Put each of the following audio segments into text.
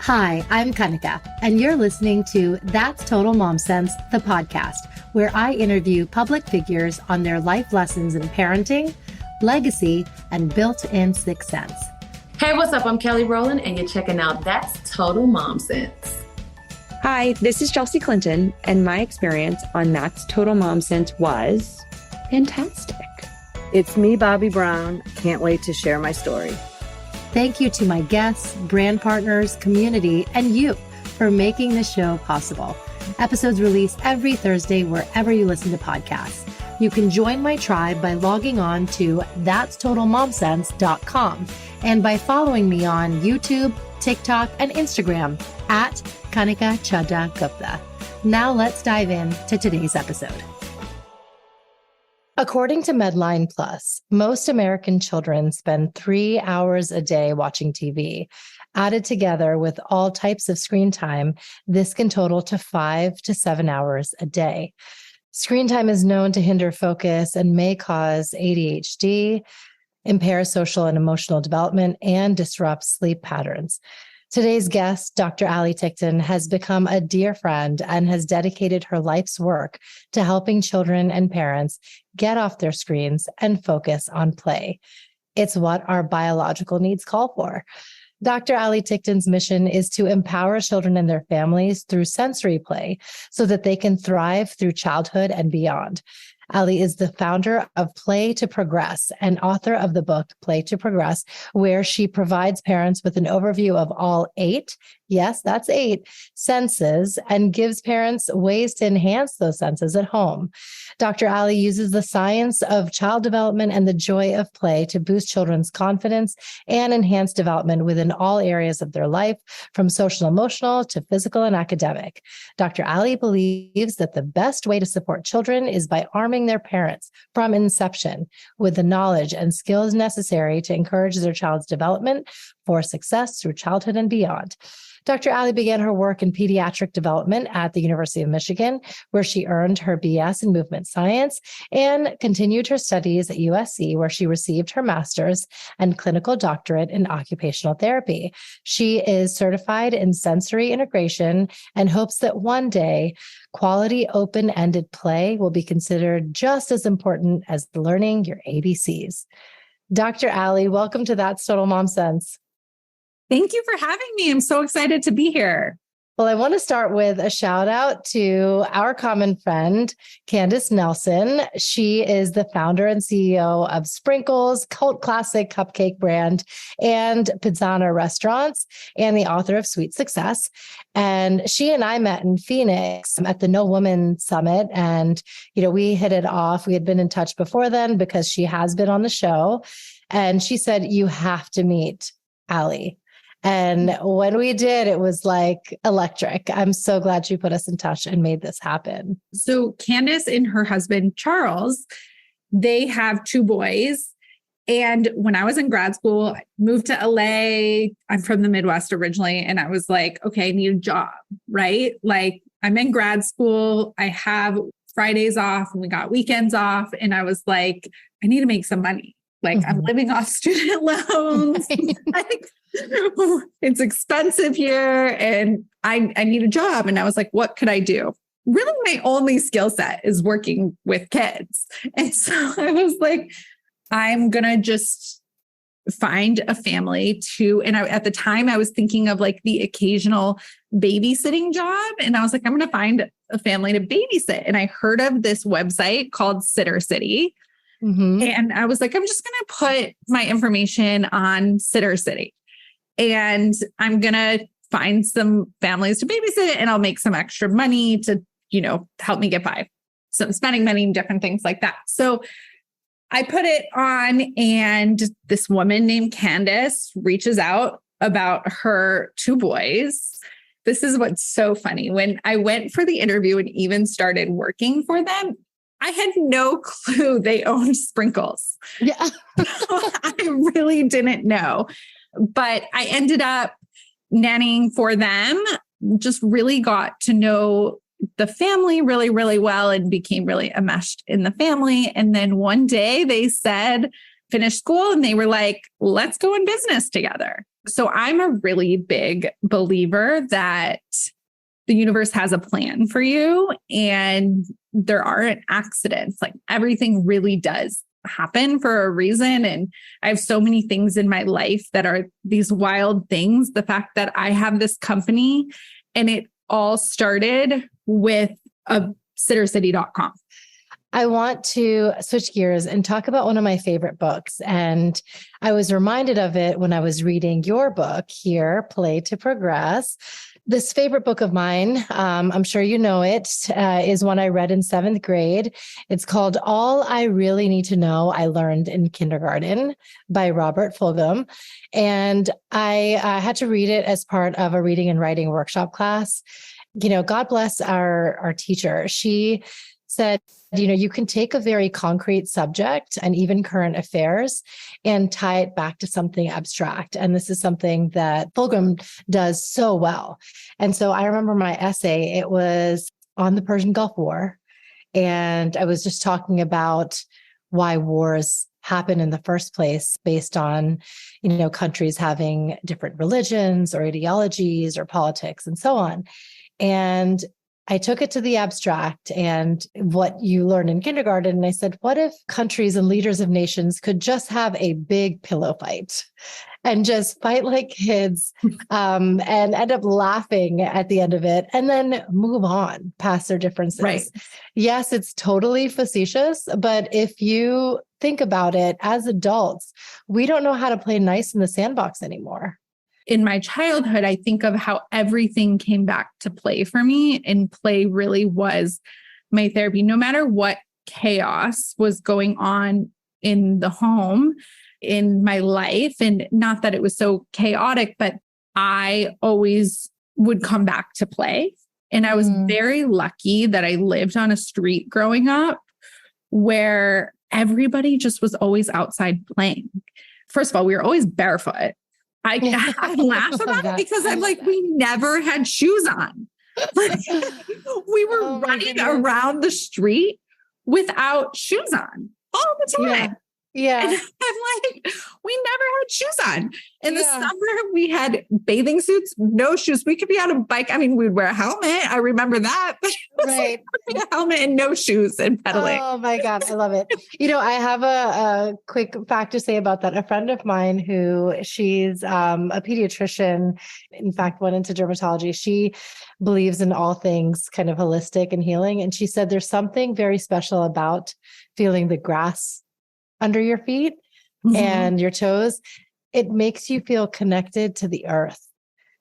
Hi, I'm Kanika, and you're listening to That's Total Mom Sense, the podcast, where I interview public figures on their life lessons in parenting, legacy, and built-in sixth sense. Hey, what's up? I'm Kelly Rowland, and you're checking out That's Total Mom Sense. Hi, this is Chelsea Clinton, and my experience on That's Total Mom Sense was fantastic. It's me, Bobby Brown. Can't wait to share my story. Thank you to my guests, brand partners, community, and you for making this show possible. Episodes release every Thursday wherever you listen to podcasts. You can join my tribe by logging on to thatstotalmomsense.com and by following me on YouTube, TikTok, and Instagram at Kanika Chadda Gupta. Now let's dive in to today's episode. According to Medline Plus, most American children spend 3 hours a day watching TV. Added together with all types of screen time, this can total to 5 to 7 hours a day. Screen time is known to hinder focus and may cause ADHD, impair social and emotional development, and disrupt sleep patterns. Today's guest, Dr. Allie Ticktin, has become a dear friend and has dedicated her life's work to helping children and parents get off their screens and focus on play. It's what our biological needs call for. Dr. Allie Ticktin's mission is to empower children and their families through sensory play so that they can thrive through childhood and beyond. Allie is the founder of Play to Progress and author of the book Play to Progress, where she provides parents with an overview of all 8, yes, that's 8, senses, and gives parents ways to enhance those senses at home. Dr. Allie uses the science of child development and the joy of play to boost children's confidence and enhance development within all areas of their life, from social, emotional to physical and academic. Dr. Allie believes that the best way to support children is by arming their parents from inception with the knowledge and skills necessary to encourage their child's development for success through childhood and beyond. Dr. Allie began her work in pediatric development at the University of Michigan, where she earned her BS in movement science and continued her studies at USC, where she received her master's and clinical doctorate in occupational therapy. She is certified in sensory integration and hopes that one day quality open-ended play will be considered just as important as learning your ABCs. Dr. Allie, welcome to That's Total Mom Sense. Thank you for having me. I'm so excited to be here. Well, I want to start with a shout out to our common friend, Candace Nelson. She is the founder and CEO of Sprinkles, cult classic cupcake brand, and Pizzana Restaurants, and the author of Sweet Success. And she and I met in Phoenix at the No Woman Summit. And, we hit it off. We had been in touch before then because she has been on the show. And she said, you have to meet Allie. And when we did, it was like electric. I'm so glad you put us in touch and made this happen. So Candace and her husband, Charles, they have 2 boys. And when I was in grad school, I moved to LA. I'm from the Midwest originally. And I was like, okay, I need a job, right? Like I'm in grad school. I have Fridays off and we got weekends off. And I was like, I need to make some money. Like I'm living off student loans. Like, it's expensive here and I need a job. And I was like, what could I do? Really, my only skill set is working with kids. And so I was like, I'm going to just find a family and at the time I was thinking of like the occasional babysitting job. And I was like, I'm going to find a family to babysit. And I heard of this website called Sitter City. Mm-hmm. And I was like, I'm just going to put my information on Sitter City and I'm going to find some families to babysit and I'll make some extra money to, help me get by. So spending money and different things like that. So I put it on and this woman named Candace reaches out about her 2 boys. This is what's so funny. When I went for the interview and even started working for them, I had no clue they owned Sprinkles. Yeah. I really didn't know. But I ended up nannying for them, just really got to know the family really, really well and became really enmeshed in the family. And then one day they said, finished school and they were like, let's go in business together. So I'm a really big believer that the universe has a plan for you and there aren't accidents. Like everything really does happen for a reason. And I have so many things in my life that are these wild things. The fact that I have this company and it all started with a sittercity.com. I want to switch gears and talk about one of my favorite books. And I was reminded of it when I was reading your book here, Play to Progress. This favorite book of mine, I'm sure you know it, is one I read in 7th grade. It's called All I Really Need to Know I Learned in Kindergarten by Robert Fulghum. And I had to read it as part of a reading and writing workshop class. You know, God bless our teacher. She said, you know, you can take a very concrete subject and even current affairs and tie it back to something abstract. And this is something that Fulghum does so well. And so I remember my essay, it was on the Persian Gulf War. And I was just talking about why wars happen in the first place based on, you know, countries having different religions or ideologies or politics and so on. And I took it to the abstract and what you learn in kindergarten. And I said, what if countries and leaders of nations could just have a big pillow fight and just fight like kids and end up laughing at the end of it and then move on past their differences? Right. Yes, it's totally facetious, but if you think about it, as adults, we don't know how to play nice in the sandbox anymore. In my childhood, I think of how everything came back to play for me, and play really was my therapy. No matter what chaos was going on in the home, in my life, and not that it was so chaotic, but I always would come back to play. And I was very lucky that I lived on a street growing up where everybody just was always outside playing. First of all, we were always barefoot. I laugh about it because I'm like, we never had shoes on. We were running around the street without shoes on all the time. Yeah. And I'm like, we never had shoes on. In the summer, we had bathing suits, no shoes. We could be on a bike. I mean, we'd wear a helmet. I remember that. But it was right. like a helmet and no shoes and pedaling. Oh my God. I love it. You know, I have a quick fact to say about that. A friend of mine who she's a pediatrician, in fact, went into dermatology. She believes in all things kind of holistic and healing. And she said there's something very special about feeling the grass under your feet and your toes. It makes you feel connected to the earth.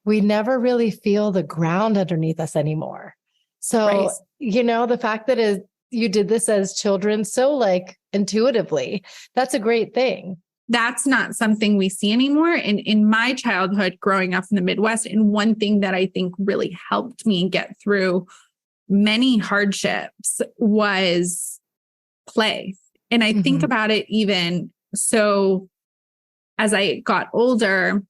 We never really feel the ground underneath us anymore. So, you know, the fact that you did this as children so like intuitively, that's a great thing. That's not something we see anymore. And in my childhood, growing up in the Midwest, and one thing that I think really helped me get through many hardships was play. And I think about it even so as I got older,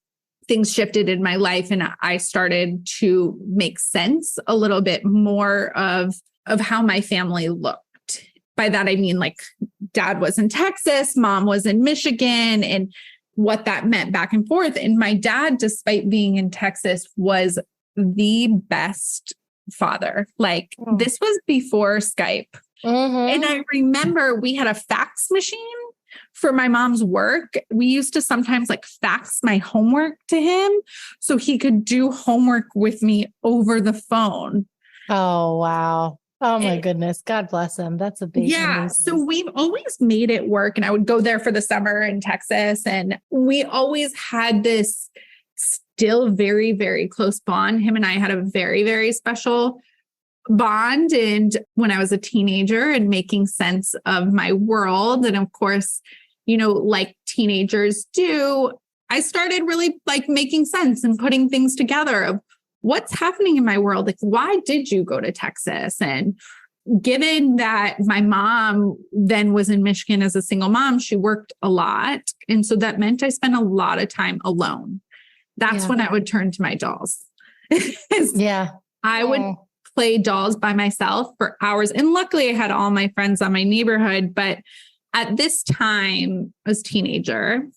things shifted in my life and I started to make sense a little bit more of how my family looked. By that, I mean, like dad was in Texas, mom was in Michigan, and what that meant back and forth. And my dad, despite being in Texas, was the best father. Like this was before Skype. And I remember we had a fax machine for my mom's work. We used to sometimes like fax my homework to him so he could do homework with me over the phone. Oh, wow. Oh my goodness. God bless him. That's a big amazing. So we've always made it work. And I would go there for the summer in Texas. And we always had this still very, very close bond. Him and I had a very, very special bond. And when I was a teenager and making sense of my world, and of course, you know, like teenagers do, I started really like making sense and putting things together of what's happening in my world. Like, why did you go to Texas? And given that my mom then was in Michigan as a single mom, she worked a lot. And so that meant I spent a lot of time alone. That's when I would turn to my dolls. I would play dolls by myself for hours. And luckily I had all my friends on my neighborhood. But at this time, as a teenager,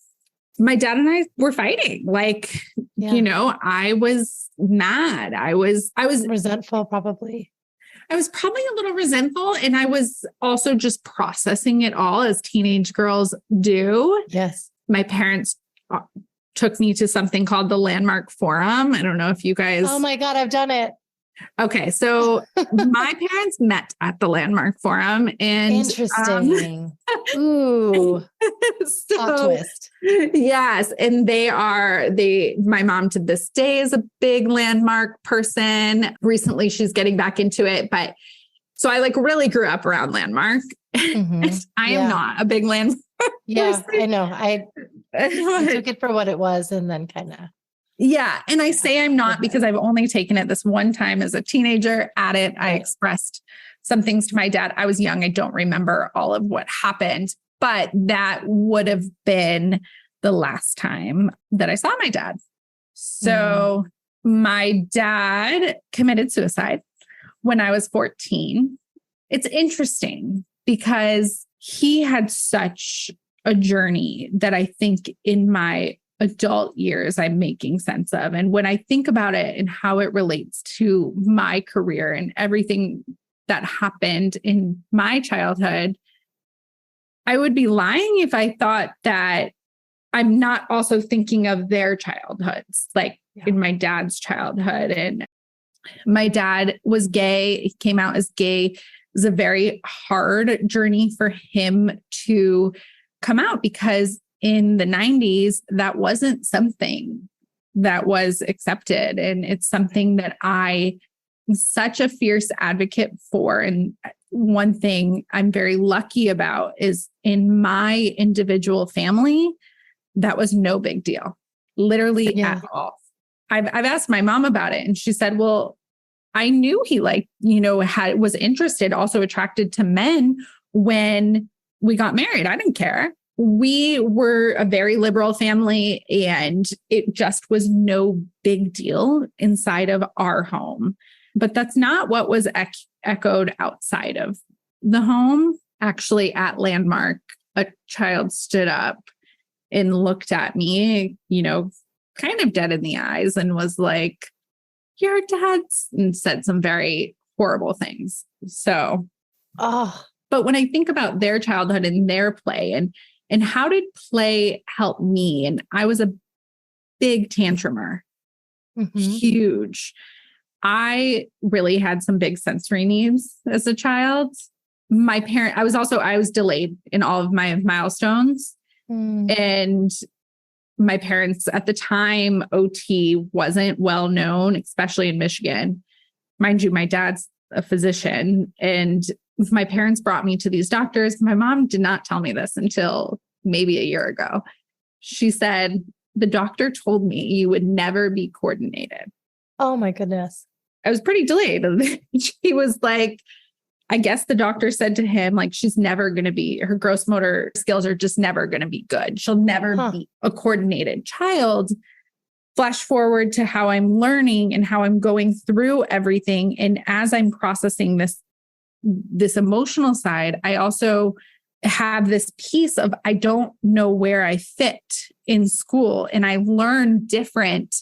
my dad and I were fighting. Like, you know, I was mad. I was resentful, probably. I was probably a little resentful, and I was also just processing it all as teenage girls do. Yes. My parents took me to something called the Landmark Forum. I don't know if you guys. Oh my God, I've done it. Okay. So my parents met at the Landmark Forum, and interesting. Ooh. Plot twist. Yes. And my mom to this day is a big Landmark person. Recently she's getting back into it, but so I like really grew up around Landmark. Mm-hmm. I am not a big Landmark person. I know. I took it for what it was and then kind of. Yeah. And I say I'm not because I've only taken it this one time as a teenager at it. I expressed some things to my dad. I was young. I don't remember all of what happened, but that would have been the last time that I saw my dad. So my dad committed suicide when I was 14. It's interesting because he had such a journey that I think in my adult years I'm making sense of. And when I think about it and how it relates to my career and everything that happened in my childhood, I would be lying if I thought that I'm not also thinking of their childhoods, like in my dad's childhood. And my dad was gay. He came out as gay. It was a very hard journey for him to come out because in the 90s, that wasn't something that was accepted. And it's something that I am such a fierce advocate for. And one thing I'm very lucky about is in my individual family, that was no big deal, literally at all. I've asked my mom about it and she said, well, I knew he was interested, also attracted to men when we got married. I didn't care. We were a very liberal family and it just was no big deal inside of our home. But that's not what was echoed outside of the home. Actually, at Landmark, a child stood up and looked at me, kind of dead in the eyes and was like, "Your dad's," and said some very horrible things. So, but when I think about their childhood and their play and how did play help me? And I was a big tantrumer, huge. I really had some big sensory needs as a child. I was delayed in all of my milestones. And my parents at the time, OT wasn't well known, especially in Michigan. Mind you, my dad's a physician and my parents brought me to these doctors. My mom did not tell me this until maybe a year ago. She said, the doctor told me you would never be coordinated. Oh my goodness. I was pretty delayed. He was like, I guess the doctor said to him, like, her gross motor skills are just never going to be good. She'll never be a coordinated child. Flash forward to how I'm learning and how I'm going through everything. And as I'm processing this emotional side, I also have this piece of, I don't know where I fit in school and I learn different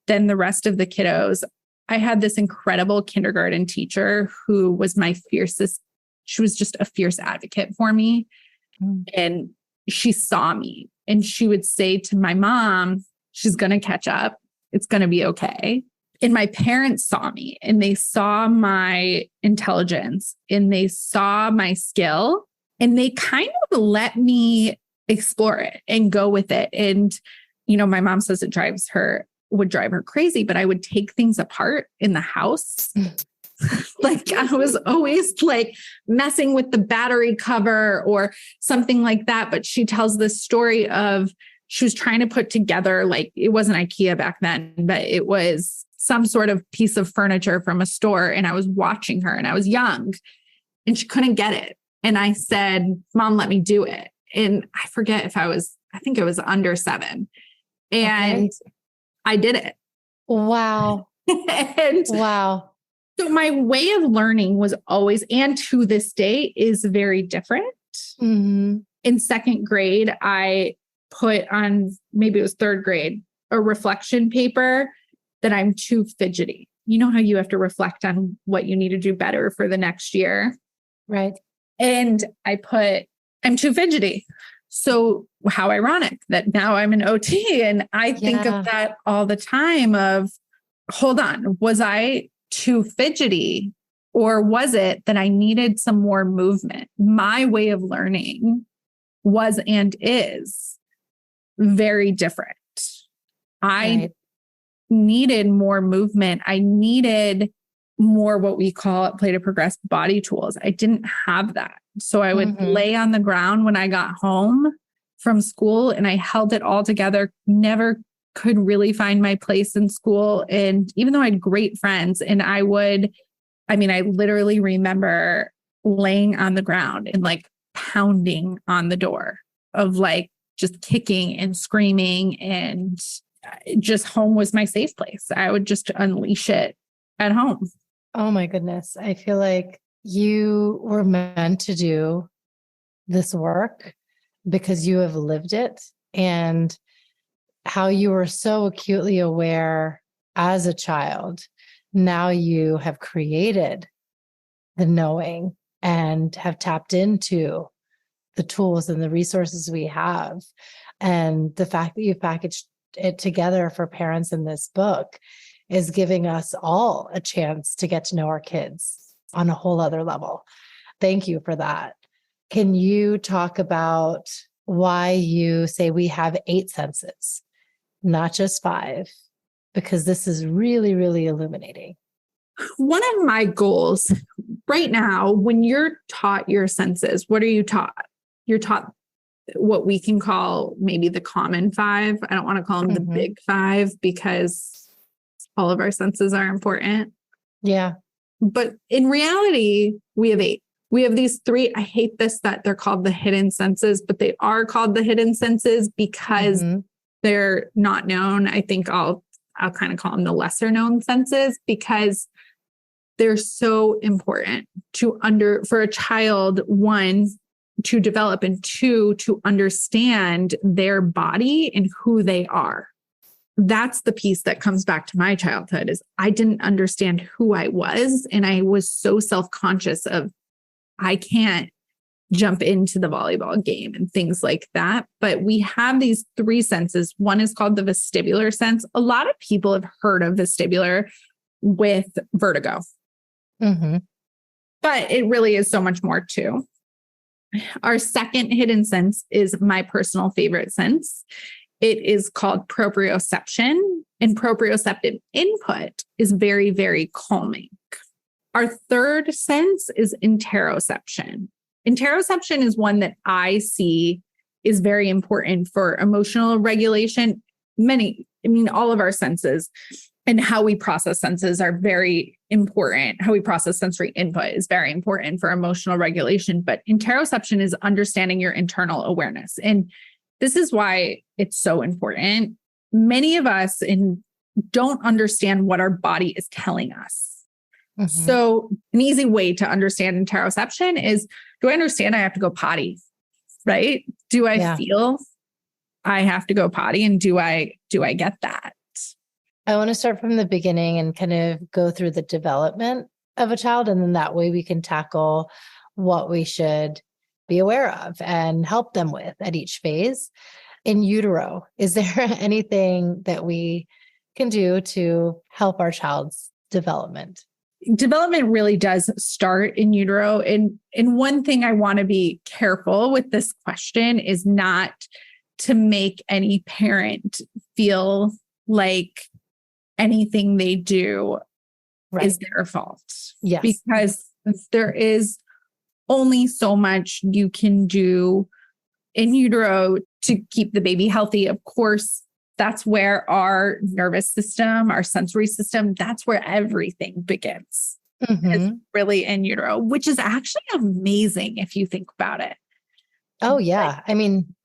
than the rest of the kiddos. I had this incredible kindergarten teacher who was my fiercest. She was just a fierce advocate for me. And she saw me and she would say to my mom, she's going to catch up. It's going to be okay. And my parents saw me and they saw my intelligence and they saw my skill and they kind of let me explore it and go with it. And, my mom says it would drive her crazy, but I would take things apart in the house. Like I was always like messing with the battery cover or something like that. But she tells this story of she was trying to put together, like it wasn't IKEA back then, but it was some sort of piece of furniture from a store. And I was watching her and I was young and she couldn't get it. And I said, Mom, let me do it. And I forget I think it was under 7. And I did it. Wow. Wow. So my way of learning was always, and to this day, is very different. In second grade, I put on, maybe it was third grade, a reflection paper that I'm too fidgety. You know how you have to reflect on what you need to do better for the next year? Right. And I put, I'm too fidgety. So how ironic that now I'm an OT. And I think of that all the time of, hold on, was I too fidgety? Or was it that I needed some more movement? My way of learning was and is very different. I needed more movement. I needed more what we call at Play to Progress body tools. I didn't have that. So I would lay on the ground when I got home from school and I held it all together, never could really find my place in school. And even though I had great friends and I literally remember laying on the ground and like pounding on the door of like just kicking and screaming, and just home was my safe place. I would just unleash it at home. Oh my goodness. I feel like you were meant to do this work because you have lived it, and how you were so acutely aware as a child. Now you have created the knowing and have tapped into the tools and the resources we have. And the fact that you packaged it together for parents in this book is giving us all a chance to get to know our kids on a whole other level. Thank you for that. Can you talk about why you say we have 8 senses, not just 5? Because this is really, really illuminating. One of my goals right now, when you're taught your senses, what are you taught? You're taught what we can call maybe the common 5. I don't want to call them the big 5 because all of our senses are important. Yeah. But in reality, we have 8. We have these 3. I hate this, that they're called the hidden senses, but they are called the hidden senses because they're not known. I think I'll kind of call them the lesser known senses because they're so important for a child, 1, to develop, and 2, to understand their body and who they are. That's the piece that comes back to my childhood is I didn't understand who I was. And I was so self-conscious of, I can't jump into the volleyball game and things like that. But we have these 3 senses. One is called the vestibular sense. A lot of people have heard of vestibular with vertigo, but it really is so much more too. Our second hidden sense is my personal favorite sense. It is called proprioception, and proprioceptive input is very, very calming. Our third sense is interoception. Interoception is one that I see is very important for emotional regulation. All of our senses and how we process senses are very important. How we process sensory input is very important for emotional regulation. But interoception is understanding your internal awareness. And this is why it's so important. Many of us don't understand what our body is telling us. So an easy way to understand interoception is, do I understand I have to go potty? Right? Do I feel I have to go potty? And do I get that? I want to start from the beginning and kind of go through the development of a child. And then that way we can tackle what we should be aware of and help them with at each phase. In utero, is there anything that we can do to help our child's development? Development really does start in utero. And one thing I want to be careful with this question is not to make any parent feel like anything they do is their fault. Yes. Because there is only so much you can do in utero to keep the baby healthy. Of course, that's where our nervous system, our sensory system, that's where everything begins. It's really in utero, which is actually amazing if you think about it. Oh, yeah.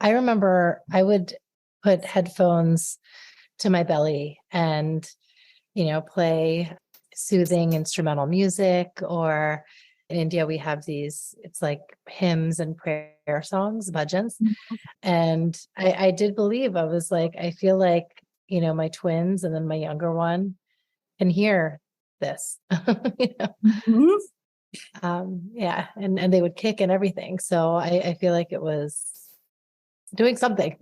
I remember I would put headphones to my belly and, play soothing instrumental music or, in India, we have these, it's like hymns and prayer songs, bhajans. And I did believe, I was like, I feel like, my twins and then my younger one can hear this, yeah. And they would kick and everything. So I feel like it was doing something.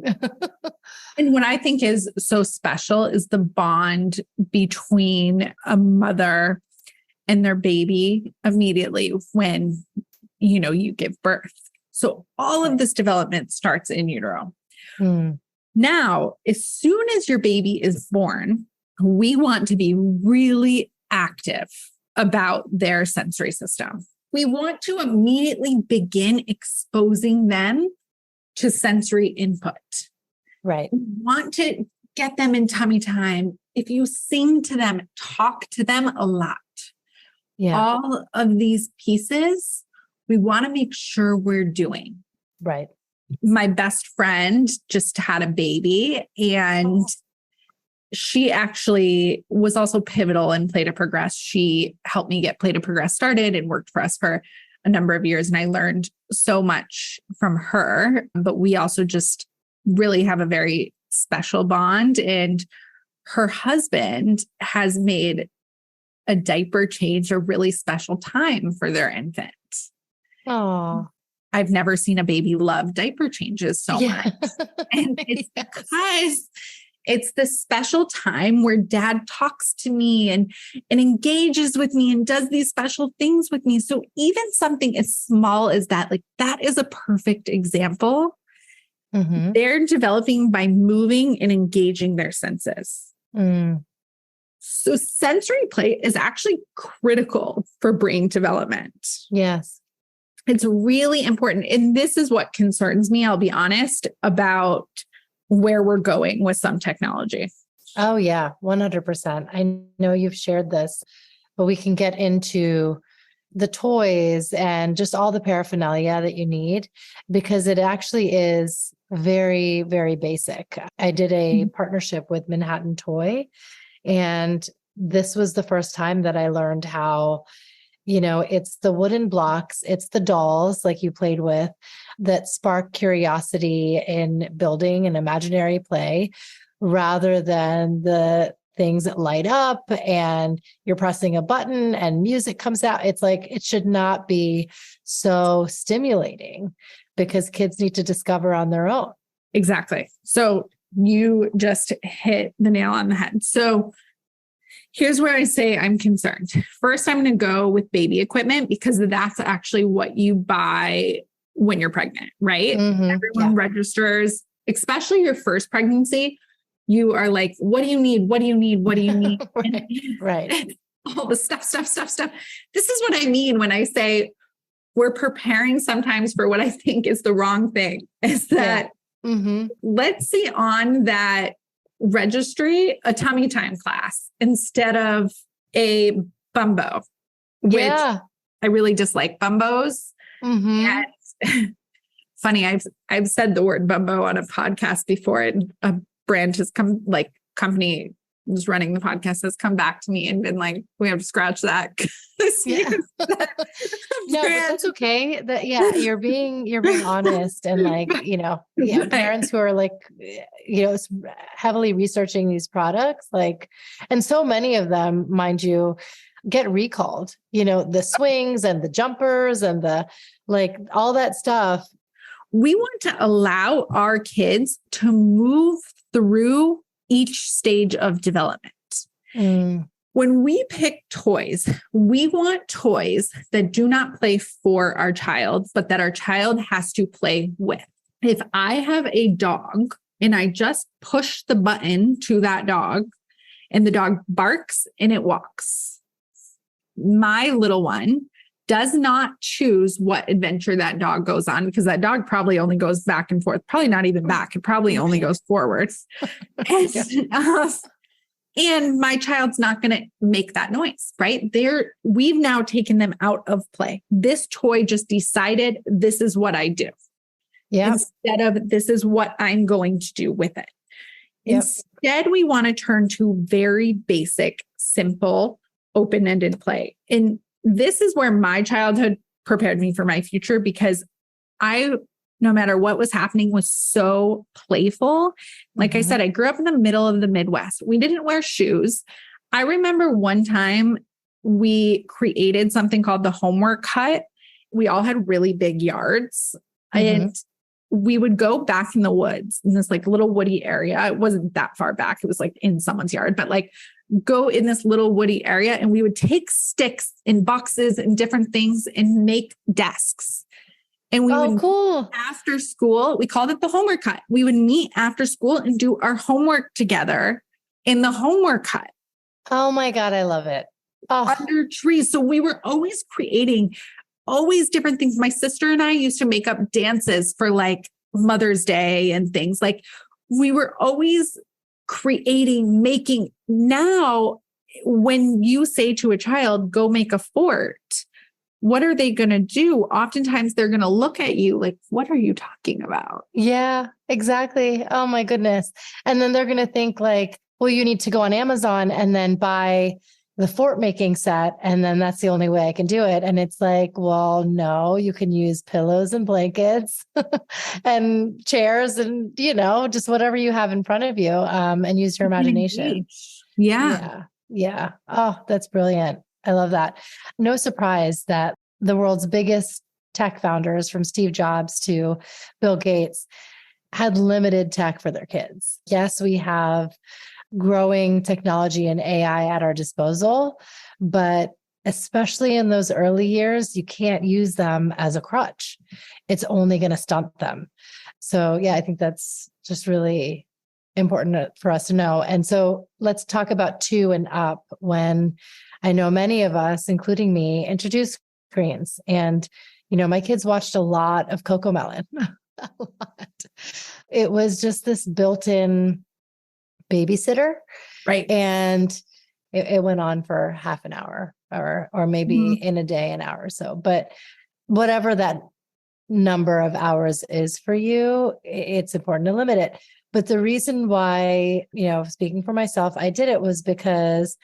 And what I think is so special is the bond between a mother and their baby immediately when, you give birth. So all of this development starts in utero. Now, as soon as your baby is born, we want to be really active about their sensory system. We want to immediately begin exposing them to sensory input. Right. We want to get them in tummy time. If you sing to them, talk to them a lot. Yeah. All of these pieces, we want to make sure we're doing. Right. My best friend just had a baby, and she actually was also pivotal in Play to Progress. She helped me get Play to Progress started and worked for us for a number of years. And I learned so much from her, but we also just really have a very special bond. And her husband has made a diaper change a really special time for their infant. Oh, I've never seen a baby love diaper changes so much. And it's because it's this special time where dad talks to me and engages with me and does these special things with me. So even something as small as that, like that is a perfect example. They're developing by moving and engaging their senses. So sensory play is actually critical for brain development. Yes. It's really important. And this is what concerns me, I'll be honest, about where we're going with some technology. Oh, yeah, 100%. I know you've shared this, but we can get into the toys and just all the paraphernalia that you need, because it actually is very, very basic. I did a partnership with Manhattan Toy, and this was the first time that I learned how, it's the wooden blocks, it's the dolls like you played with that spark curiosity in building an imaginary play, rather than the things that light up and you're pressing a button and music comes out. It's like, it should not be so stimulating, because kids need to discover on their own. Exactly. So you just hit the nail on the head. So here's where I say I'm concerned. First, I'm going to go with baby equipment, because that's actually what you buy when you're pregnant, right? Everyone registers, especially your first pregnancy. You are like, what do you need? What do you need? What do you need? Right. All the stuff. This is what I mean when I say we're preparing sometimes for what I think is the wrong thing, is that let's see on that registry a tummy time class instead of a bumbo, which I really dislike bumbos. And funny, I've said the word bumbo on a podcast before, and a brand has company who's running the podcast has come back to me and been like, we have to scratch that. No, but that's okay. You're being honest, and parents who are like, heavily researching these products, and so many of them, mind you, get recalled, the swings and the jumpers and the, all that stuff. We want to allow our kids to move through each stage of development. When we pick toys, we want toys that do not play for our child, but that our child has to play with. If I have a dog and I just push the button to that dog and the dog barks and it walks, my little one does not choose what adventure that dog goes on, because that dog probably only goes back and forth, probably not even back. It probably only goes forwards. And my child's not going to make that noise, right? We've now taken them out of play. This toy just decided this is what I do. Instead of this is what I'm going to do with it. Instead, we want to turn to very basic, simple, open-ended play. And this is where my childhood prepared me for my future, because no matter what was happening, was so playful. Like I said, I grew up in the middle of the Midwest. We didn't wear shoes. I remember one time we created something called the homework hut. We all had really big yards, and we would go back in the woods in this like little woody area. It wasn't that far back. It was like in someone's yard, but like go in this little woody area, and we would take sticks and boxes and different things and make desks. And we would cool. After school, we called it the homework hut. We would meet after school and do our homework together in the homework hut. Oh my God, I love it. Under trees. So we were always creating different things. My sister and I used to make up dances for like Mother's Day and things. Like we were always creating, making. Now, when you say to a child, go make a fort, what are they going to do? Oftentimes they're going to look at you like, what are you talking about? Yeah, exactly. Oh my goodness. And then they're going to think like, well, you need to go on Amazon and then buy the fort making set. And then that's the only way I can do it. And it's like, well, no, you can use pillows and blankets and chairs and, just whatever you have in front of you, and use your imagination. Yeah. Yeah. Oh, that's brilliant. I love that. No surprise that the world's biggest tech founders, from Steve Jobs to Bill Gates, had limited tech for their kids. Yes, we have growing technology and AI at our disposal, but especially in those early years, you can't use them as a crutch. It's only going to stunt them. So yeah, I think that's just really important for us to know. And so let's talk about 2 and up, when I know many of us, including me, introduced screens. And, my kids watched a lot of CoComelon. A lot. It was just this built-in babysitter. Right. And it went on for half an hour or maybe in a day, an hour or so. But whatever that number of hours is for you, it's important to limit it. But the reason why, speaking for myself, I did it was because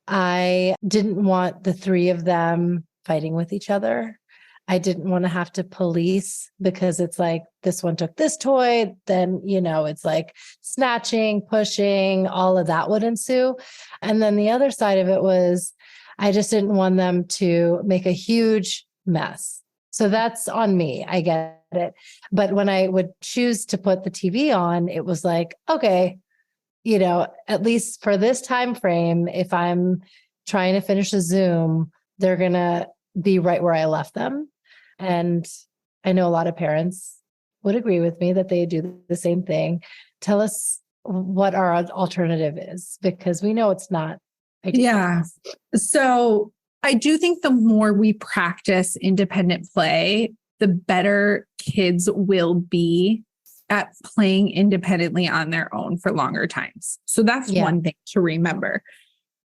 I didn't want the 3 of them fighting with each other. I didn't want to have to police, because it's like, this one took this toy, then, it's like snatching, pushing, all of that would ensue. And then the other side of it was, I just didn't want them to make a huge mess. So that's on me. I get it. But when I would choose to put the TV on, it was like, okay, at least for this time frame, if I'm trying to finish a Zoom, they're going to be right where I left them. And I know a lot of parents would agree with me that they do the same thing. Tell us what our alternative is, because we know it's not ideal. Yeah. So I do think the more we practice independent play, the better kids will be at playing independently on their own for longer times. So that's one thing to remember,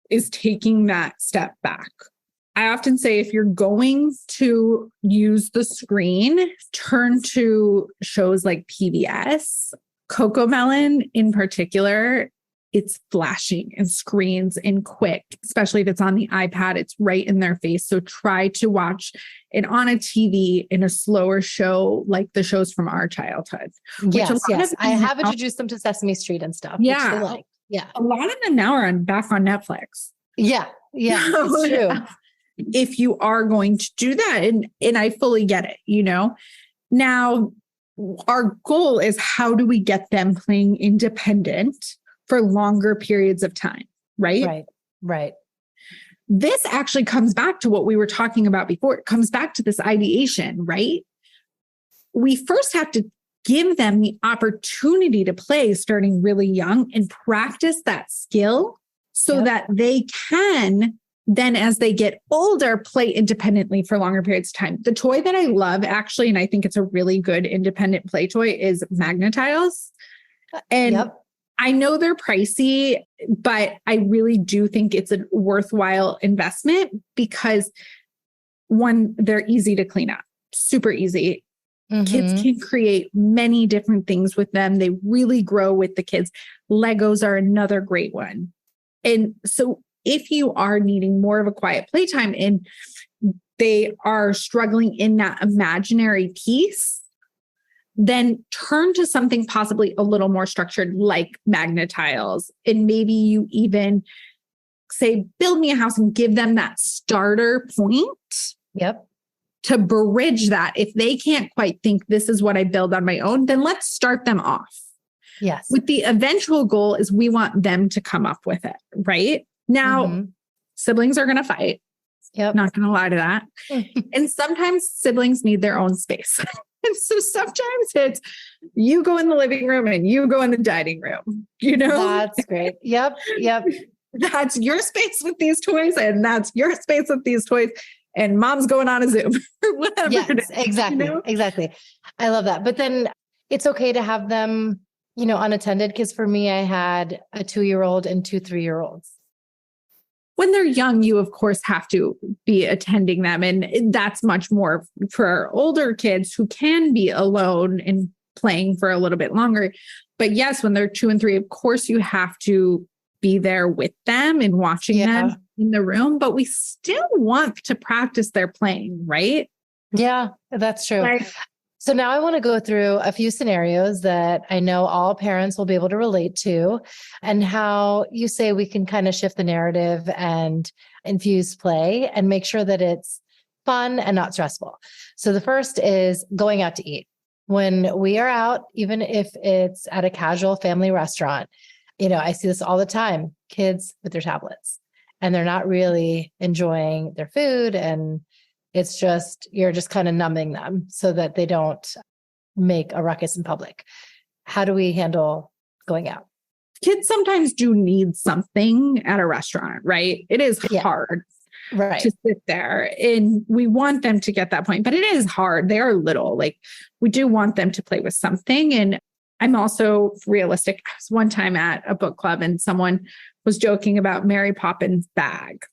is taking that step back. I often say, if you're going to use the screen, turn to shows like PBS. CoComelon in particular, it's flashing and screens and quick, especially if it's on the iPad, it's right in their face. So try to watch it on a TV in a slower show, like the shows from our childhood. Yes. I have introduced them to Sesame Street and stuff. Yeah. Which they like. Yeah. A lot of them now are back on Netflix. Yeah. Yeah. It's true. If you are going to do that, and I fully get it, Now, our goal is, how do we get them playing independent for longer periods of time, right? Right. This actually comes back to what we were talking about before. It comes back to this ideation, right? We first have to give them the opportunity to play starting really young and practice that skill so that they can then, as they get older, play independently for longer periods of time. The toy that I love, actually, and I think it's a really good independent play toy, is Magnetiles. And I know they're pricey, but I really do think it's a worthwhile investment, because 1, they're easy to clean up, super easy. Kids can create many different things with them. They really grow with the kids. Legos are another great one. And so if you are needing more of a quiet playtime and they are struggling in that imaginary piece, then turn to something possibly a little more structured like magnet tiles. And maybe you even say, build me a house and give them that starter point. Yep. To bridge that. If they can't quite think this is what I build on my own, then let's start them off. Yes. With the eventual goal is we want them to come up with it, right? Now, siblings are going to fight. Yep. Not going to lie to that. And sometimes siblings need their own space. And so sometimes it's you go in the living room and you go in the dining room, That's great. Yep. Yep. That's your space with these toys and that's your space with these toys. And mom's going on a Zoom or whatever. Yes, exactly. Exactly. I love that. But then it's okay to have them, unattended. Because for me, I had a 2-year-old and 2 3-year-olds. When they're young, you of course have to be attending them. And that's much more for older kids who can be alone and playing for a little bit longer. But yes, when they're 2 and 3, of course you have to be there with them and watching them in the room, but we still want to practice their playing, right? Yeah, that's true. So now I want to go through a few scenarios that I know all parents will be able to relate to, and how you say we can kind of shift the narrative and infuse play and make sure that it's fun and not stressful. So the first is going out to eat. When we are out, even if it's at a casual family restaurant, I see this all the time, kids with their tablets and they're not really enjoying their food. And it's just, you're just kind of numbing them so that they don't make a ruckus in public. How do we handle going out? Kids sometimes do need something at a restaurant, right? It is hard to sit there and we want them to get that point, but it is hard. They are little, we do want them to play with something. And I'm also realistic. I was one time at a book club and someone was joking about Mary Poppins' bag,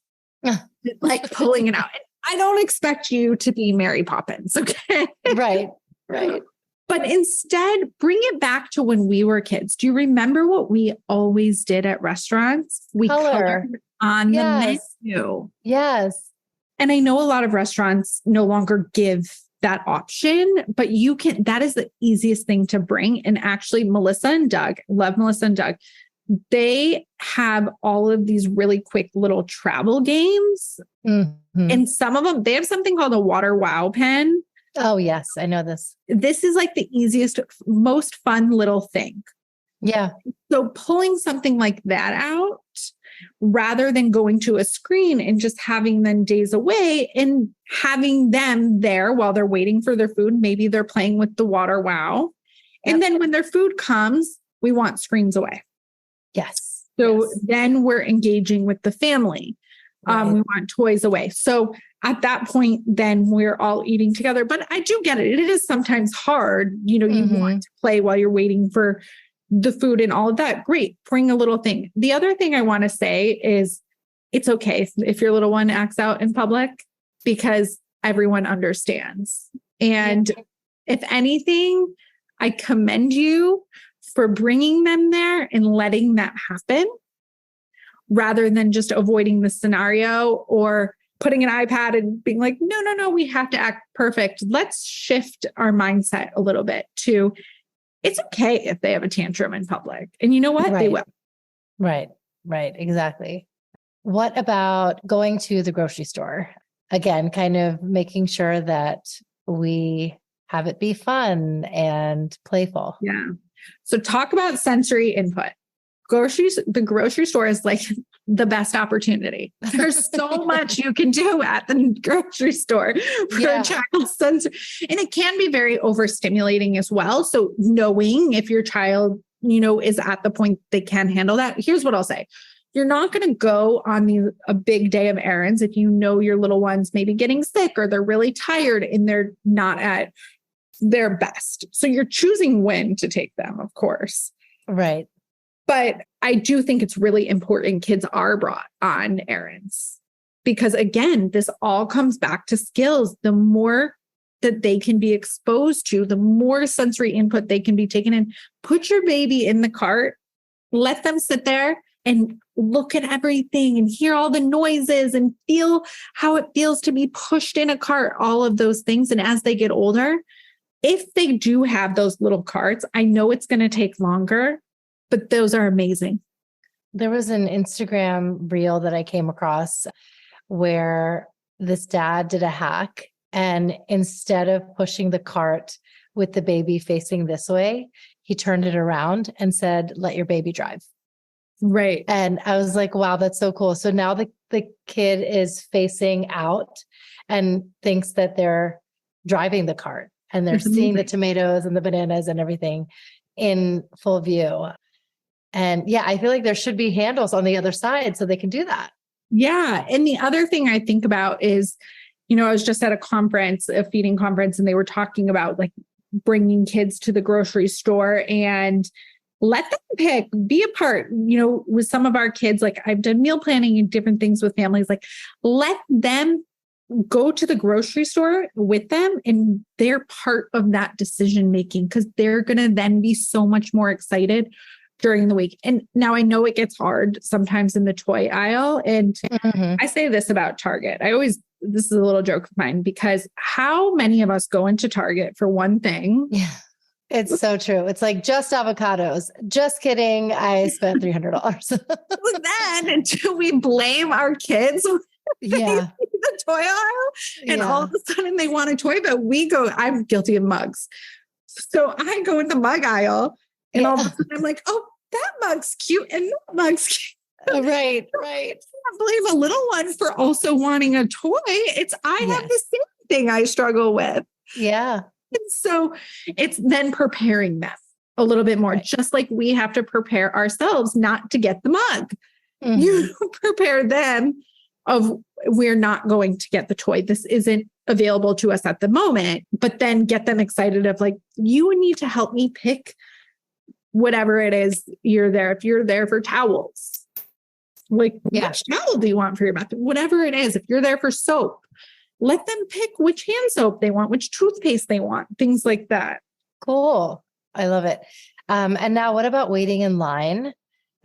pulling it out. I don't expect you to be Mary Poppins. Okay. Right. But instead bring it back to when we were kids. Do you remember what we always did at restaurants? We colored on the menu. Yes. And I know a lot of restaurants no longer give that option, but that is the easiest thing to bring. And actually Melissa and Doug, they have all of these really quick little travel games. Mm-hmm. And some of them, they have something called a water wow pen. Oh yes. I know this. This is the easiest, most fun little thing. Yeah. So pulling something like that out rather than going to a screen and just having them days away and having them there while they're waiting for their food. Maybe they're playing with the water wow. Yep. And then when their food comes, we want screens away. Yes. So then we're engaging with the family. Right. We want toys away. So at that point, then we're all eating together. But I do get it. It is sometimes hard. You want to play while you're waiting for the food and all of that. Great. Bring a little thing. The other thing I want to say is it's okay if your little one acts out in public because everyone understands. And if anything, I commend you for bringing them there and letting that happen rather than just avoiding the scenario or putting an iPad and being like, no, we have to act perfect. Let's shift our mindset a little bit to it's okay if they have a tantrum in public. And you know what? Right. They will. Right. Exactly. What about going to the grocery store? Again, kind of making sure that we have it be fun and playful. Yeah. So talk about sensory input. The grocery store is the best opportunity. There's so much you can do at the grocery store for a child's sensory. And it can be very overstimulating as well. So knowing if your child, is at the point they can handle that. Here's what I'll say. You're not going to go on a big day of errands if you know your little one's maybe getting sick or they're really tired and they're not at their best. So you're choosing when to take them, of course. Right. But I do think it's really important kids are brought on errands because again, this all comes back to skills. The more that they can be exposed to, the more sensory input they can be taken in. Put your baby in the cart, let them sit there and look at everything and hear all the noises and feel how it feels to be pushed in a cart, all of those things. And as they get older, if they do have those little carts, I know it's going to take longer, but those are amazing. There was an Instagram reel that I came across where this dad did a hack, and instead of pushing the cart with the baby facing this way, he turned it around and said, let your baby drive. Right. And I was like, wow, that's so cool. So now the kid is facing out and thinks that they're driving the cart, and they're seeing the tomatoes and the bananas and everything in full view. And yeah, I feel like there should be handles on the other side so they can do that. Yeah. And the other thing I think about is, I was just at a conference, a feeding conference, and they were talking about like bringing kids to the grocery store and let them pick, be a part, with some of our kids. Like I've done meal planning and different things with families, like let them go to the grocery store with them, and they're part of that decision making, because they're going to then be so much more excited during the week. And now I know it gets hard sometimes in the toy aisle. And I say this about Target. This is a little joke of mine, because how many of us go into Target for one thing? Yeah, it's so true. It's like just avocados. Just kidding. I spent $300. Then until we blame our kids. Yeah. The toy aisle, and all of a sudden they want a toy, but I'm guilty of mugs. So I go in the mug aisle, and all of a sudden I'm like, oh, that mug's cute and that mug's cute. Right. I can't blame a little one for also wanting a toy. I have the same thing I struggle with. Yeah. And so it's then preparing them a little bit more, just like we have to prepare ourselves not to get the mug. You prepare them of, we're not going to get the toy. This isn't available to us at the moment, but then get them excited of like, you need to help me pick whatever it is you're there. If you're there for towels, like which towel do you want for your bathroom? Whatever it is, if you're there for soap, let them pick which hand soap they want, which toothpaste they want, things like that. Cool. I love it. And now what about waiting in line?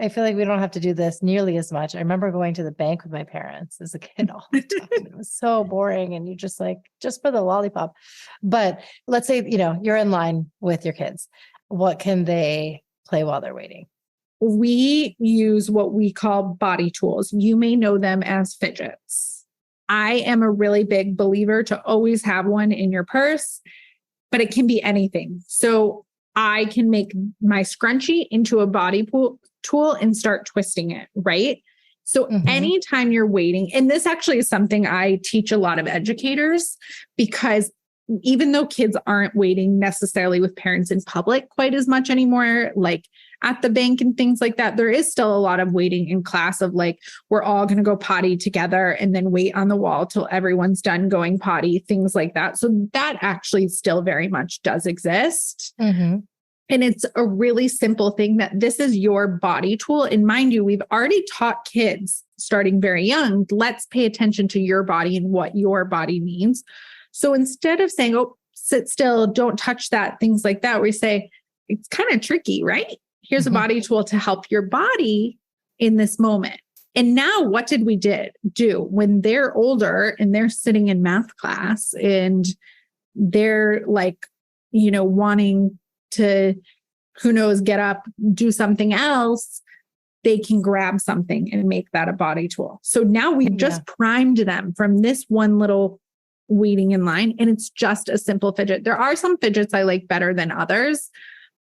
I feel like we don't have to do this nearly as much. I remember going to the bank with my parents as a kid all the time. It was so boring. And you just for the lollipop. But let's say, you're in line with your kids. What can they play while they're waiting? We use what we call body tools. You may know them as fidgets. I am a really big believer to always have one in your purse, but it can be anything. So I can make my scrunchie into a body tool and start twisting it, right? So anytime you're waiting, and this actually is something I teach a lot of educators, because even though kids aren't waiting necessarily with parents in public quite as much anymore, like at the bank and things like that, there is still a lot of waiting in class of like, we're all going to go potty together and then wait on the wall till everyone's done going potty, things like that. So that actually still very much does exist. And it's a really simple thing that this is your body tool. And mind you, we've already taught kids starting very young, let's pay attention to your body and what your body needs. So instead of saying, oh, sit still, don't touch that, things like that, we say, it's kind of tricky, right? Here's a body tool to help your body in this moment. And now what did we do when they're older and they're sitting in math class and they're like, wanting to, who knows, get up, do something else, they can grab something and make that a body tool. So now we've just primed them from this one little waiting in line, and it's just a simple fidget. There are some fidgets I like better than others.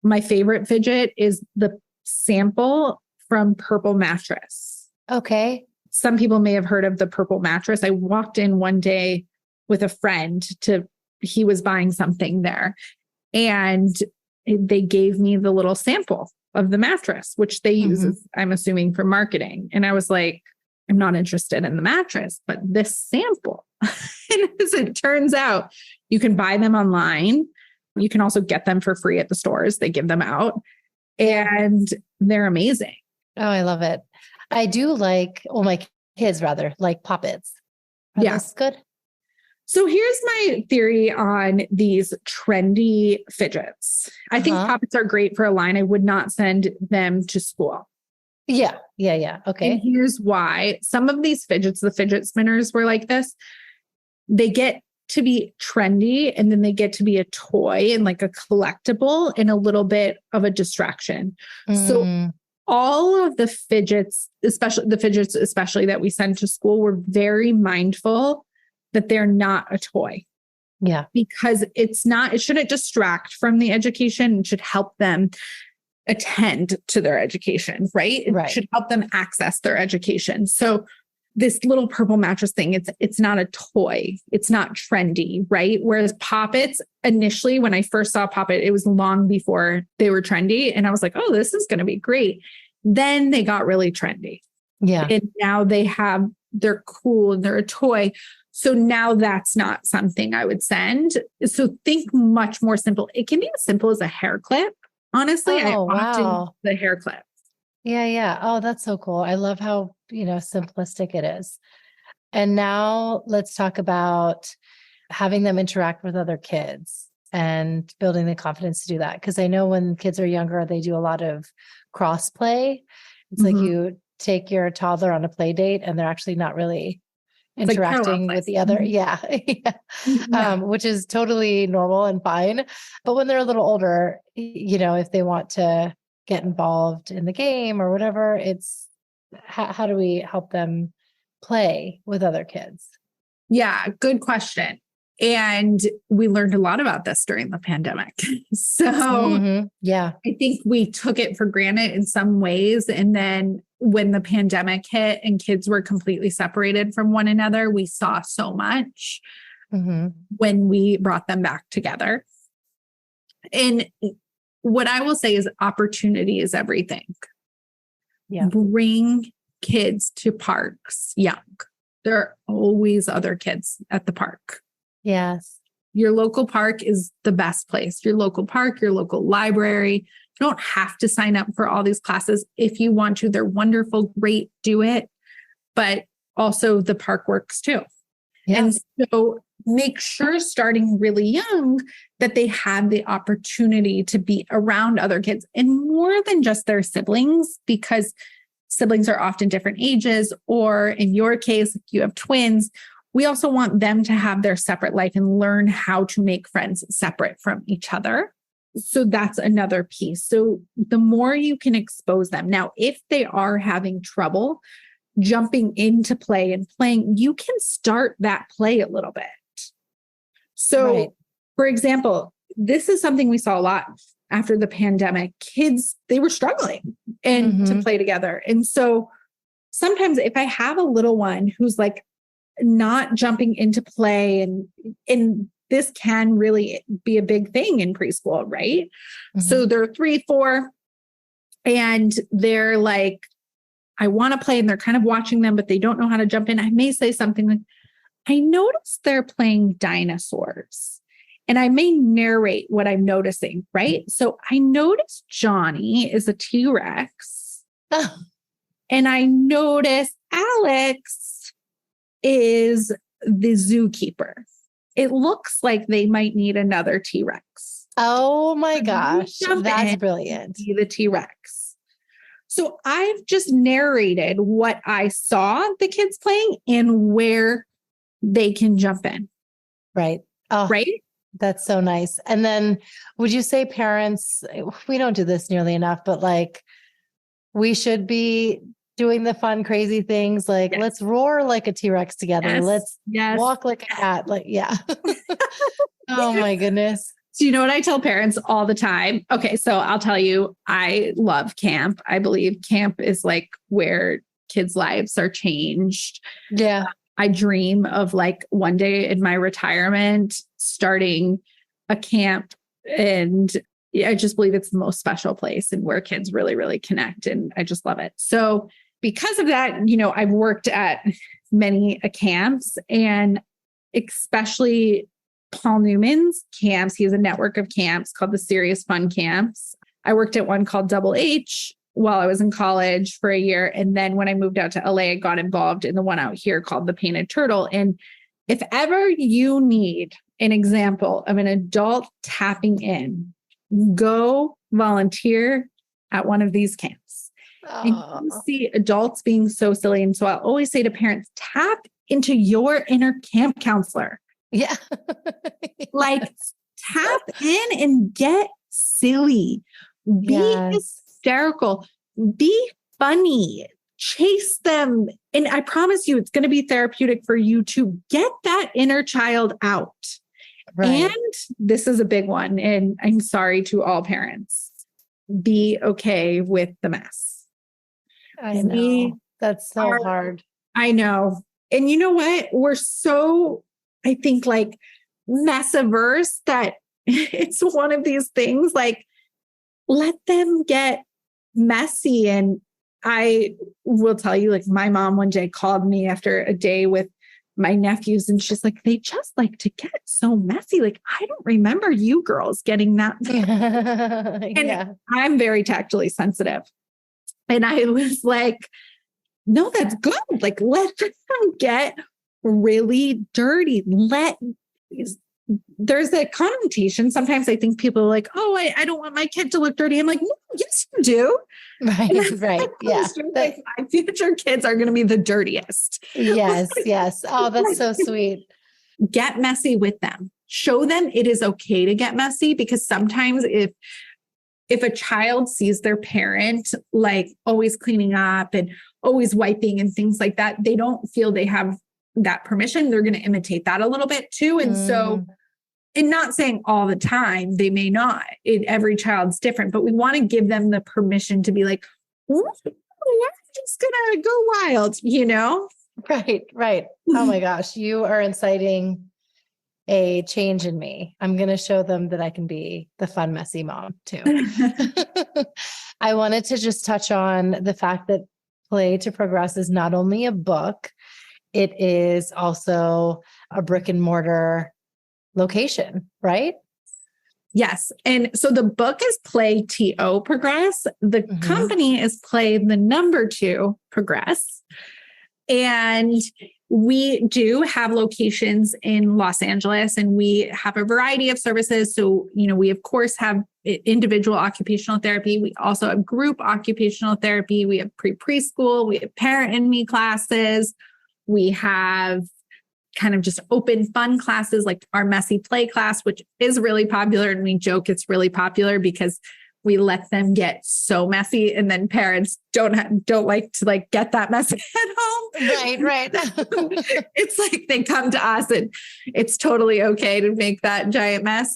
My favorite fidget is the sample from Purple Mattress. Okay. Some people may have heard of the Purple Mattress. I walked in one day with a friend he was buying something there, and they gave me the little sample of the mattress, which they use, I'm assuming, for marketing. And I was like, I'm not interested in the mattress, but this sample. And as it turns out, you can buy them online. You can also get them for free at the stores. They give them out, and they're amazing. Oh, I love it. I do my kids rather like Pop-Its. Yes. Good. So here's my theory on these trendy fidgets. I think Pop-Its are great for a line. I would not send them to school. Yeah. Yeah. Yeah. And Okay. here's why. Some of these fidgets, the fidget spinners were like this. They get to be trendy and then they get to be a toy and like a collectible and a little bit of a distraction. So Mm, all of the fidgets, especially that we send to school, were very mindful that they're not a toy. yeah. Because it shouldn't distract from the education. It should help them attend to their education, right? It Right. should help them access their education. So this little purple mattress thing, it's not a toy. It's not trendy, right? Whereas Poppets, initially, when I first saw Poppet, it was long before they were trendy. And I was like, oh, this is going to be great. Then they got really trendy. Yeah. And now they're cool and they're a toy. So now that's not something I would send. So think much more simple. It can be as simple as a hair clip. Honestly, I Oh, often use wow. the hair clip. Yeah. Yeah. Oh, that's so cool. I love how, simplistic it is. And now let's talk about having them interact with other kids and building the confidence to do that. Because I know when kids are younger, they do a lot of cross play. It's like Mhm. you take your toddler on a play date and they're actually not really It's like parallel interacting play. with the other. Mhm. Yeah. Yeah. Yeah. Which is totally normal and fine. But when they're a little older, if they want to get involved in the game or whatever, it's how do we help them play with other kids? Yeah, good question. And we learned a lot about this during the pandemic. So Mhm. Yeah. I think we took it for granted in some ways. And then when the pandemic hit and kids were completely separated from one another, we saw so much Mhm. when we brought them back together. And what I will say is opportunity is everything. Yeah. Bring kids to parks young. There are always other kids at the park. Yes. Your local park is the best place. Your local park, your local library. You don't have to sign up for all these classes. If you want to, they're wonderful, great, do it. But also the park works too. Yeah. And so make sure starting really young that they have the opportunity to be around other kids and more than just their siblings, because siblings are often different ages, or in your case, if you have twins, we also want them to have their separate life and learn how to make friends separate from each other. So that's another piece. So the more you can expose them. Now, if they are having trouble jumping into play and playing, you can start that play a little bit. So, Right. for example, this is something we saw a lot after the pandemic. Kids, they were struggling and to Mhm. play together. And so sometimes if I have a little one who's like not jumping into play, and this can really be a big thing in preschool, right? Mhm. So they're 3, 4, and they're like, I want to play, and they're kind of watching them, but they don't know how to jump in. I may say something like, I noticed they're playing dinosaurs. And I may narrate what I'm noticing, right? So I noticed Johnny is a T-Rex. Oh, And I noticed Alex is the zookeeper. It looks like they might need another T-Rex. oh my So you gosh. jump That's in, brilliant. be the T-Rex. So I've just narrated what I saw the kids playing and where they can jump in, Right. Oh, right? that's so nice. And then would you say parents, we don't do this nearly enough, but like we should be doing the fun, crazy things like Yes. let's roar like a T-Rex together. Yes. Let's Yes. walk like a cat. Like, yeah. Oh my goodness. So you know what I tell parents all the time? Okay, so I'll tell you, I love camp. I believe camp is like where kids' lives are changed. Yeah. I dream of like one day in my retirement starting a camp, and I just believe it's the most special place and where kids really, really connect. And I just love it. So because of that, I've worked at many camps, and especially Paul Newman's camps. He has a network of camps called the Serious Fun Camps. I worked at one called Double H while I was in college for a year. And then when I moved out to LA, I got involved in the one out here called the Painted Turtle. And if ever you need an example of an adult tapping in, go volunteer at one of these camps. And you Oh, see adults being so silly. And so I always say to parents, tap into your inner camp counselor. yeah. Like tap in and get silly, be Yes. hysterical, be funny, chase them. And I promise you, it's going to be therapeutic for you to get that inner child out. Right. And this is a big one. And I'm sorry to all parents, be okay with the mess. I We know. That's so are- hard. I know. And you know what? We're so, I think, like mess averse that it's one of these things like, let them get messy. And I will tell you, like, my mom one day called me after a day with my nephews, and she's like, they just like to get so messy. Like, I don't remember you girls getting that. And Yeah. I'm very tactily sensitive. And I was like, no, that's good. Like, let them get really dirty. There's a connotation. Sometimes I think people are like, oh, I don't want my kid to look dirty. I'm like, no, yes, you do. Right. Right. Yeah. Like, my future kids are going to be the dirtiest. Yes. Yes. Oh, that's so sweet. Get messy with them. Show them it is okay to get messy, because sometimes if a child sees their parent like always cleaning up and always wiping and things like that, they don't feel they have that permission. They're going to imitate that a little bit too. And so, and not saying all the time, they may not. Every child's different, but we want to give them the permission to be like, we're just going to go wild, you know? Right. Right. Oh my gosh. You are inciting a change in me. I'm going to show them that I can be the fun, messy mom too. I wanted to just touch on the fact that Play to Progress is not only a book, it is also a brick and mortar location, right? Yes. And so the book is Play TO Progress. The company is Play the number 2 Progress. And we do have locations in Los Angeles, and we have a variety of services. So, you know, we of course have individual occupational therapy. We also have group occupational therapy. We have preschool. We have parent and me classes. We have kind of just open fun classes like our messy play class, which is really popular. And we joke it's really popular because we let them get so messy, and then parents don't like to like get that messy at home. Right. It's like they come to us and it's totally okay to make that giant mess.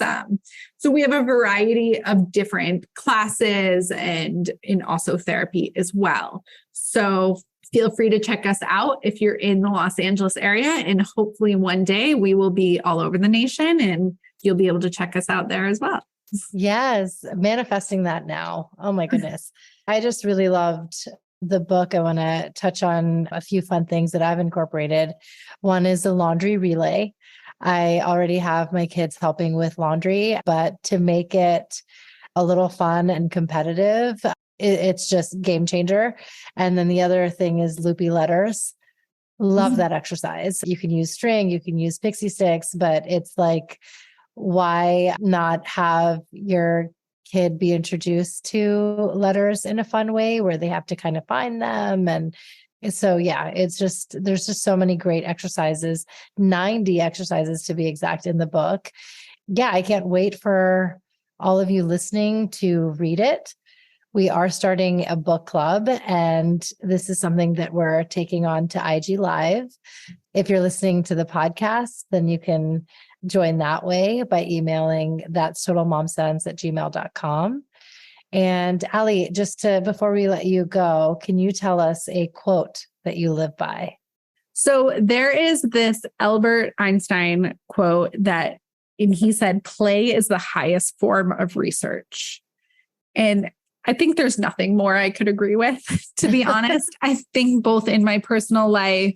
So we have a variety of different classes and also therapy as well. So feel free to check us out if you're in the Los Angeles area, and hopefully one day we will be all over the nation and you'll be able to check us out there as well. Yes, manifesting that now. Oh my goodness. I just really loved the book. I want to touch on a few fun things that I've incorporated. One is the laundry relay. I already have my kids helping with laundry, but to make it a little fun and competitive, it's just game changer. And then the other thing is loopy letters. Love that exercise. You can use string, you can use pixie sticks, but it's like, why not have your kid be introduced to letters in a fun way where they have to kind of find them? And so, yeah, it's just, there's just so many great exercises, 90 exercises to be exact in the book. Yeah, I can't wait for all of you listening to read it. We are starting a book club, and this is something that we're taking on to IG Live. If you're listening to the podcast, then you can join that way by emailing that'stotalmomsense@gmail.com. And Allie, before we let you go, can you tell us a quote that you live by? So there is this Albert Einstein quote and he said, play is the highest form of research. And I think there's nothing more I could agree with, to be honest. I think both in my personal life,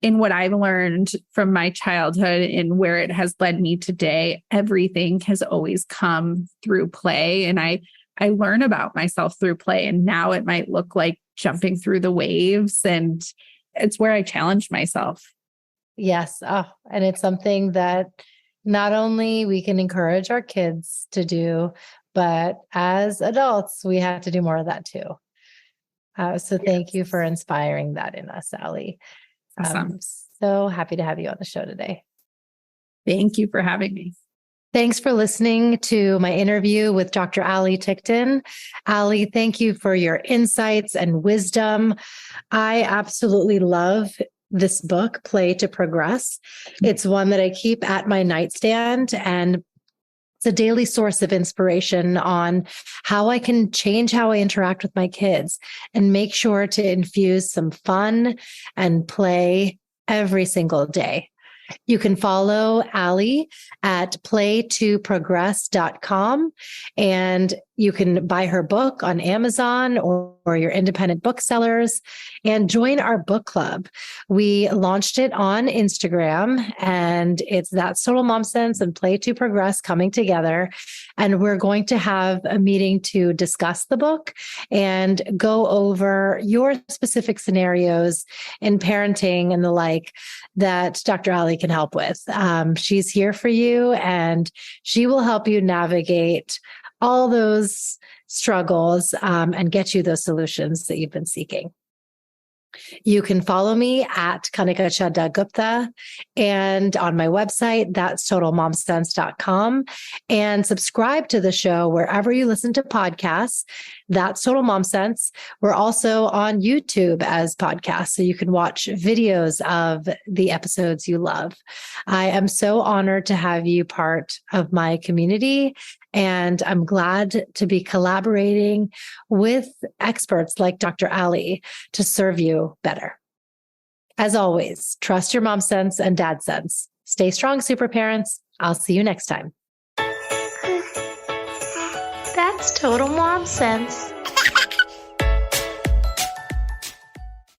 in what I've learned from my childhood and where it has led me today, everything has always come through play. And I learn about myself through play. And now it might look like jumping through the waves. And it's where I challenge myself. Yes. Oh, and it's something that not only we can encourage our kids to do, but as adults, we have to do more of that too. So thank you for inspiring that in us, Allie. Awesome. I'm so happy to have you on the show today. Thank you for having me. Thanks for listening to my interview with Dr. Allie Ticktin. Allie, thank you for your insights and wisdom. I absolutely love this book, Play to Progress. It's one that I keep at my nightstand, and it's a daily source of inspiration on how I can change how I interact with my kids and make sure to infuse some fun and play every single day. You can follow Allie at playtoprogress.com, and you can buy her book on Amazon or your independent booksellers and join our book club. We launched it on Instagram, and it's That's Total Mom Sense and Play to Progress coming together. And we're going to have a meeting to discuss the book and go over your specific scenarios in parenting and the like that Dr. Allie can help with. She's here for you, and she will help you navigate all those struggles and get you those solutions that you've been seeking. You can follow me at Kanika Chadda Gupta and on my website, that's totalmomsense.com, and subscribe to the show wherever you listen to podcasts. That's Total Mom Sense. We're also on YouTube as podcasts, so you can watch videos of the episodes you love. I am so honored to have you part of my community, and I'm glad to be collaborating with experts like Dr. Allie to serve you better. As always, trust your mom sense and dad sense. Stay strong, super parents. I'll see you next time. That's Total Mom Sense.